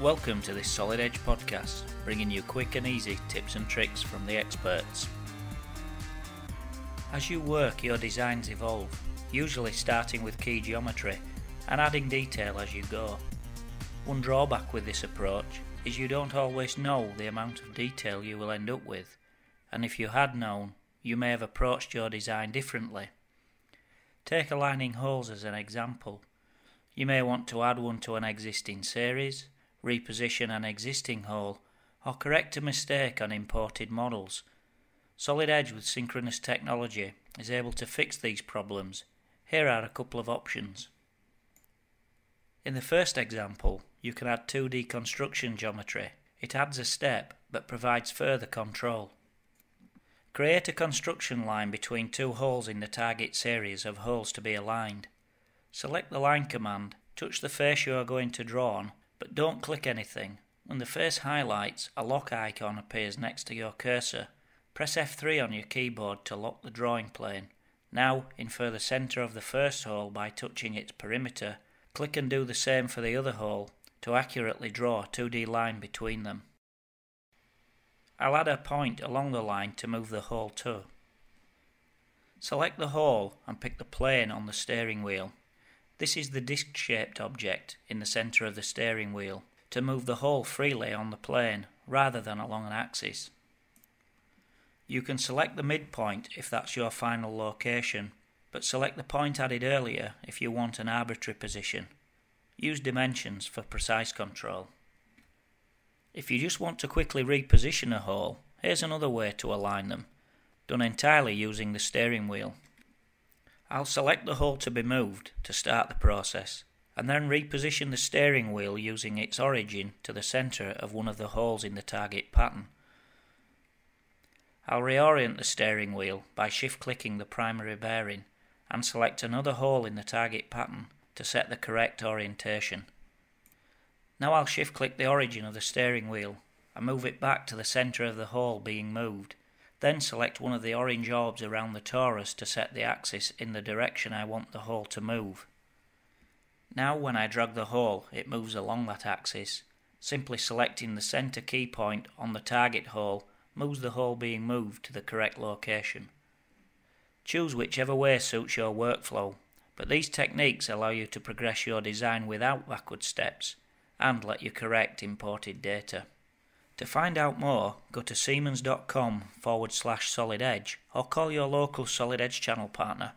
Welcome to this Solid Edge podcast, bringing you quick and easy tips and tricks from the experts. As you work, your designs evolve, usually starting with key geometry and adding detail as you go. One drawback with this approach is you don't always know the amount of detail you will end up with, and if you had known, you may have approached your design differently. Take aligning holes as an example. You may want to add one to an existing series, reposition an existing hole, or correct a mistake on imported models. Solid Edge with Synchronous technology is able to fix these problems. Here are a couple of options. In the first example, you can add 2D construction geometry. It adds a step but provides further control. Create a construction line between two holes in the target series of holes to be aligned. Select the line command, touch the face you are going to draw on, but don't click anything. When the face highlights, a lock icon appears next to your cursor. Press F3 on your keyboard to lock the drawing plane. Now, infer the centre of the first hole by touching its perimeter. Click and do the same for the other hole to accurately draw a 2D line between them. I'll add a point along the line to move the hole to. Select the hole and pick the plane on the steering wheel. This is the disc-shaped object in the centre of the steering wheel, to move the hole freely on the plane rather than along an axis. You can select the midpoint if that's your final location, but select the point added earlier if you want an arbitrary position. Use dimensions for precise control. If you just want to quickly reposition a hole, here's another way to align them, done entirely using the steering wheel. I'll select the hole to be moved to start the process, and then reposition the steering wheel using its origin to the centre of one of the holes in the target pattern. I'll reorient the steering wheel by shift-clicking the primary bearing and select another hole in the target pattern to set the correct orientation. Now I'll shift-click the origin of the steering wheel and move it back to the centre of the hole being moved. Then select one of the orange orbs around the torus to set the axis in the direction I want the hole to move. Now when I drag the hole, it moves along that axis. Simply selecting the centre key point on the target hole moves the hole being moved to the correct location. Choose whichever way suits your workflow, but these techniques allow you to progress your design without backward steps and let you correct imported data. To find out more, go to siemens.com/solid edge or call your local Solid Edge channel partner.